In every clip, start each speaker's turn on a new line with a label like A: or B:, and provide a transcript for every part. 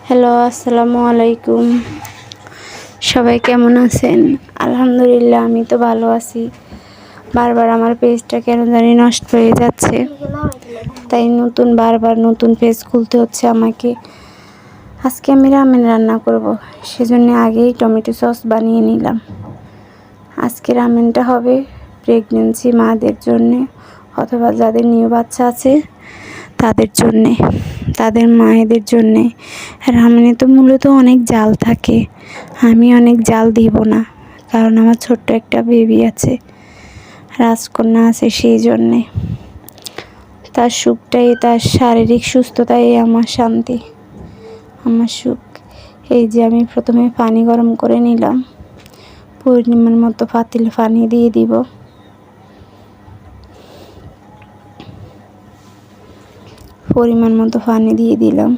A: Hello, আসসালামু আলাইকুম। সবাই কেমন আছেন? আলহামদুলিল্লাহ, আমি তো ভালো আছি। বারবার আমার পেজটা কেন জানি নষ্ট হয়ে যাচ্ছে, তাই বারবার নতুন পেজ খুলতে হচ্ছে আমাকে। আজকে আমি রামেন রান্না করব, সেজন্য আগেই টমেটো সস বানিয়ে নিলাম। আজকে রামেনটা হবে প্রেগনেন্সি মাদের জন্যে, অথবা যাদের নিউ বাচ্চা আছে তাদের জন্যে, তাদের মায়েদের জন্যে। রামেনে তো মূলত অনেক জাল থাকে, আমি অনেক জাল দিব না, কারণ আমার ছোট্ট একটা বেবি আছে, রাজকন্যা আছে, সেই জন্যে। তার সুখটাই, তার শারীরিক সুস্থতাই আমার শান্তি, আমার সুখ। এই যে আমি প্রথমে পানি গরম করে নিলাম, পরিমাণ মতো পাতিলে পানি দিয়ে দিব। পরিমাণ মতো পানি দিয়ে দিলাম।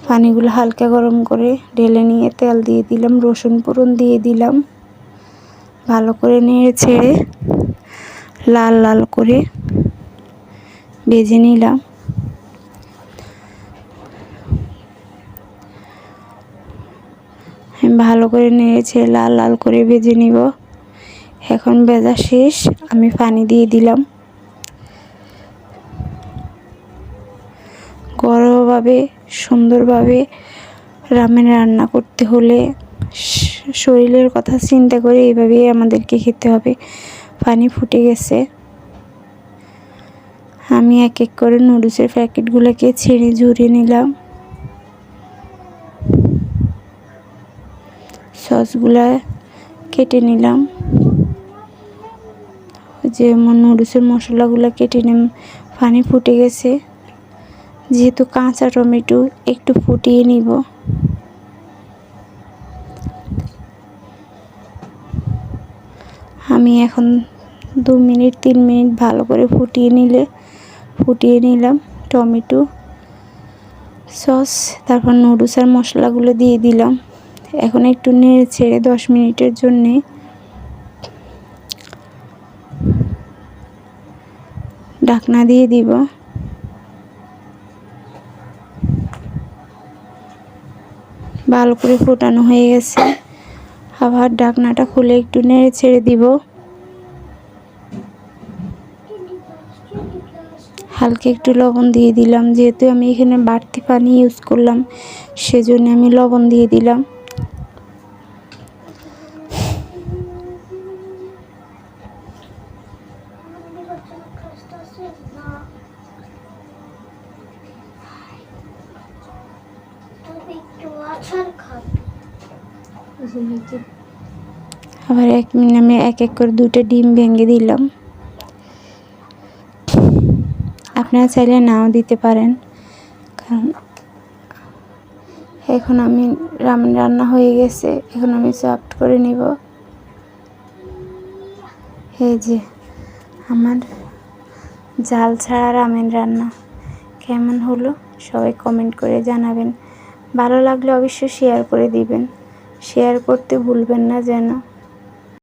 A: পানিগুলো হালকা গরম করে ঢেলে নিয়ে তেল দিয়ে দিলাম, রসুন ফোড়ন দিয়ে দিলাম। ভালো করে নেড়ে ছেড়ে লাল লাল করে ভেজে নিলাম। ভালো করে নেড়ে ছেড়ে লাল লাল করে ভেজে নিব। এখন ভেজা শেষ, আমি পানি দিয়ে দিলাম। ঘরোয়াভাবে সুন্দরভাবে রামেন রান্না করতে হলে শরীরের কথা চিন্তা করে এইভাবেই আমাদেরকে খেতে হবে। পানি ফুটে গেছে, আমি এক এক করে নুডলসের প্যাকেটগুলোকে ছেড়ে ঝরিয়ে নিলাম। সসগুলা কেটে নিলাম, যে নুডলসের মশলাগুলো কেটে নিলাম। পানি ফুটে গেছে, যেহেতু কাঁচা টমেটো একটু ফুটিয়ে নিব। আমি এখন 2 মিনিট 3 মিনিট ভালো করে ফুটিয়ে নিলাম টমেটো সস। তারপর নুডলসের মশলাগুলো দিয়ে দিলাম। এখন একটু নেড়ে ছেড়ে 10 মিনিটের জন্যে ঢাকনা দিয়ে দিব। ভালো করে ফোটানো হয়ে গেছে, আবার ঢাকনাটা খুলে একটু নেড়ে ছেড়ে দিব। হালকা একটু লবণ দিয়ে দিলাম, যেহেতু আমি এখানে বাড়তি পানি ইউজ করলাম, সেজন্য আমি লবণ দিয়ে দিলাম। আবার আমি এক এক করে 2টা ডিম ভেঙে দিলাম। আপনারা চাইলে নাও দিতে পারেন, কারণ এখন আমি রামেন রান্না হয়ে গেছে। এখন আমি সার্ভ করে নিব। এই যে আমার ঝাল ছাড়া রামেন রান্না কেমন হলো সবাই কমেন্ট করে জানাবেন। ভালো লাগলে অবশ্যই শেয়ার করে দিবেন, শেয়ার করতে ভুলবেন না যেন।